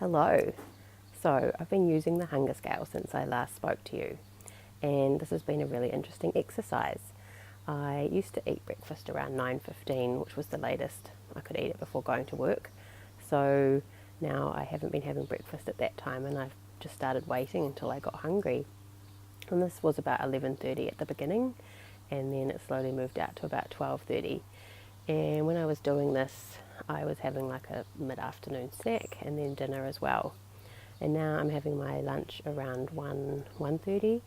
Hello. So I've been using the hunger scale since I last spoke to you, and this has been a really interesting exercise. I used to eat breakfast around 9:15, which was the latest I could eat it before going to work. So now I haven't been having breakfast at that time, and I've just started waiting until I got hungry. And this was about 11:30 at the beginning, and then it slowly moved out to about 12:30. And when I was doing this, I was having like a mid-afternoon snack and then dinner as well. And now I'm having my lunch around 1:30,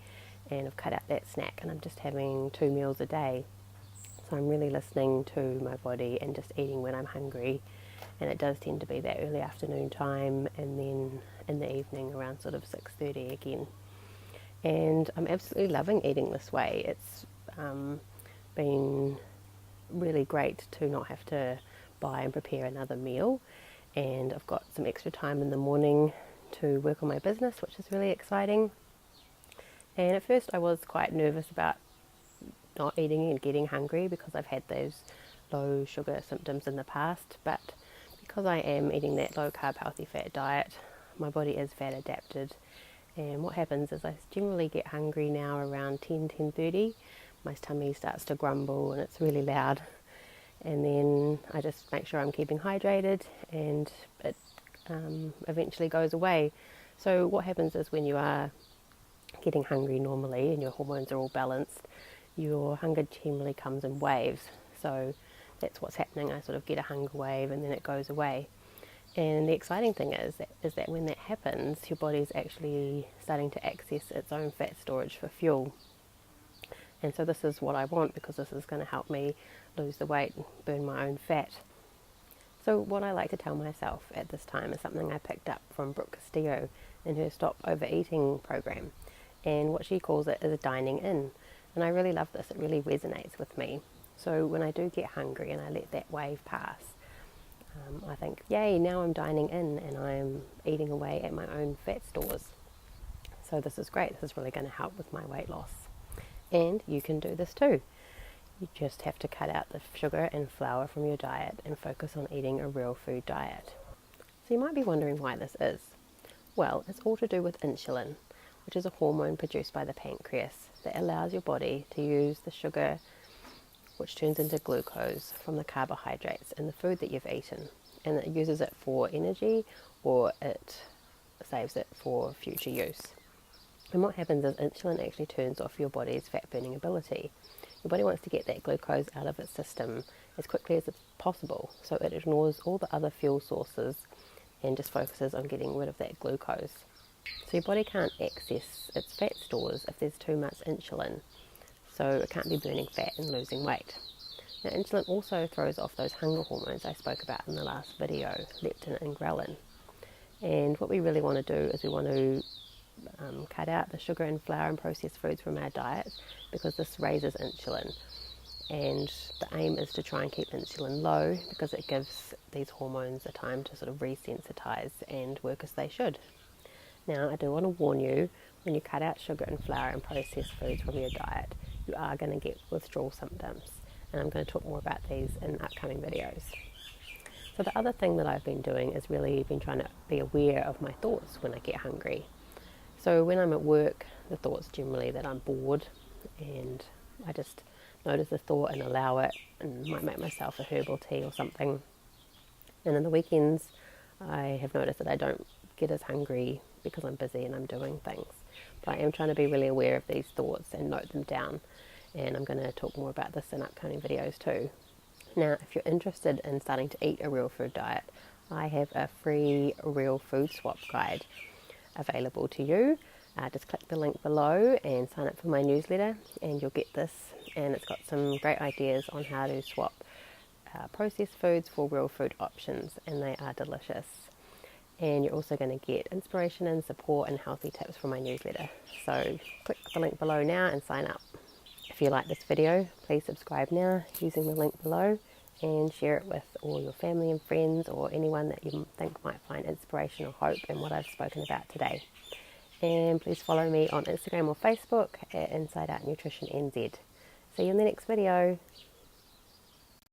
and I've cut out that snack and I'm just having 2 meals a day. So I'm really listening to my body and just eating when I'm hungry. And it does tend to be that early afternoon time, and then in the evening around sort of 6:30 again. And I'm absolutely loving eating this way. It's been really great to not have to buy and prepare another meal, and I've got some extra time in the morning to work on my business, which is really exciting. And at first I was quite nervous about not eating and getting hungry because I've had those low sugar symptoms in the past, but because I am eating that low carb healthy fat diet, my body is fat adapted. And what happens is I generally get hungry now around 10:30. My tummy starts to grumble and it's really loud, and then I just make sure I'm keeping hydrated, and it eventually goes away. So what happens is when you are getting hungry normally and your hormones are all balanced, your hunger generally comes in waves. So that's what's happening. I sort of get a hunger wave and then it goes away. And the exciting thing is that when that happens, your body's actually starting to access its own fat storage for fuel. And so this is what I want, because this is going to help me lose the weight, burn my own fat. So what I like to tell myself at this time is something I picked up from Brooke Castillo in her Stop Overeating program. And what she calls it is dining in. And I really love this. It really resonates with me. So when I do get hungry and I let that wave pass, I think, yay, now I'm dining in and I'm eating away at my own fat stores. So this is great. This is really going to help with my weight loss. And you can do this too. You just have to cut out the sugar and flour from your diet and focus on eating a real food diet. So you might be wondering why this is. Well, it's all to do with insulin, which is a hormone produced by the pancreas that allows your body to use the sugar, which turns into glucose, from the carbohydrates in the food that you've eaten. And it uses it for energy, or it saves it for future use. And what happens is insulin actually turns off your body's fat burning ability. Your body wants to get that glucose out of its system as quickly as it's possible, so it ignores all the other fuel sources and just focuses on getting rid of that glucose. So your body can't access its fat stores if there's too much insulin, so it can't be burning fat and losing weight. Now, insulin also throws off those hunger hormones I spoke about in the last video, leptin and ghrelin. And what we really want to do is we want to cut out the sugar and flour and processed foods from our diet, because this raises insulin, and the aim is to try and keep insulin low because it gives these hormones a time to sort of resensitize and work as they should. Now, I do want to warn you, when you cut out sugar and flour and processed foods from your diet, you are going to get withdrawal symptoms, and I'm going to talk more about these in upcoming videos. So the other thing that I've been doing is really been trying to be aware of my thoughts when I get hungry. So when I'm at work, the thought's generally that I'm bored, and I just notice the thought and allow it, and might make myself a herbal tea or something. And in the weekends, I have noticed that I don't get as hungry because I'm busy and I'm doing things. But I am trying to be really aware of these thoughts and note them down, and I'm going to talk more about this in upcoming videos too. Now, if you're interested in starting to eat a real food diet, I have a free real food swap guide available to you. Just click the link below and sign up for my newsletter, and you'll get this, and it's got some great ideas on how to swap processed foods for real food options, and they are delicious. And you're also going to get inspiration and support and healthy tips from my newsletter. So click the link below now and sign up. If you like this video, please subscribe now using the link below, and share it with all your family and friends, or anyone that you think might find inspiration or hope in what I've spoken about today. And please follow me on Instagram or Facebook at Inside Out Nutrition NZ. See you in the next video.